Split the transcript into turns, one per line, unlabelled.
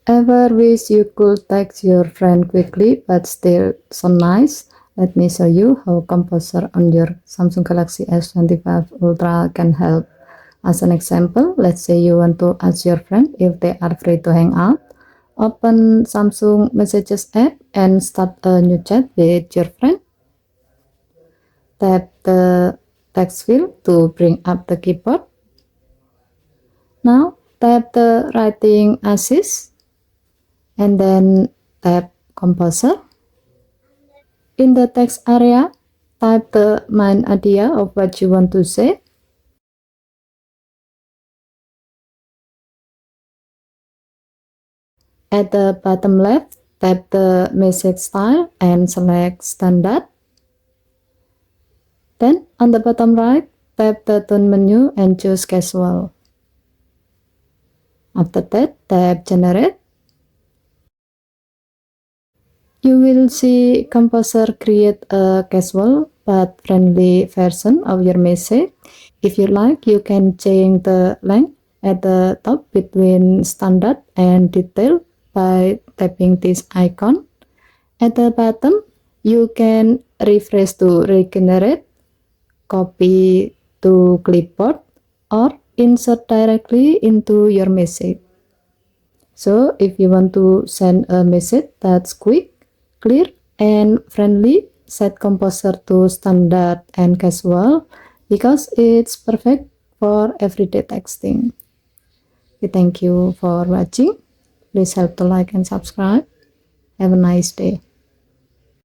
Ever wish you could text your friend quickly but still so nice? Let me show you how Composer on your Samsung Galaxy S25 Ultra can help. As an example, let's say you want to ask your friend if they are free to hang out. Open Samsung Messages app and start a new chat with your friend. Tap the text field to bring up the keyboard. Now tap the writing assist and then tap Composer. In the text area, type the main idea of what you want to say. At the bottom left, tap the message style and select standard. Then on the bottom right, tap the tone menu and choose casual. After that, tap generate. You will see Composer create a casual but friendly version of your message. If you like, you can change the length at the top between standard and detail by tapping this icon. At the bottom, you can refresh to regenerate, copy to clipboard, or insert directly into your message. So if you want to send a message that's quick, clear, and friendly, set Composer to standard and casual because it's perfect for everyday texting. Thank you for watching. Please help to like and subscribe. Have a nice day.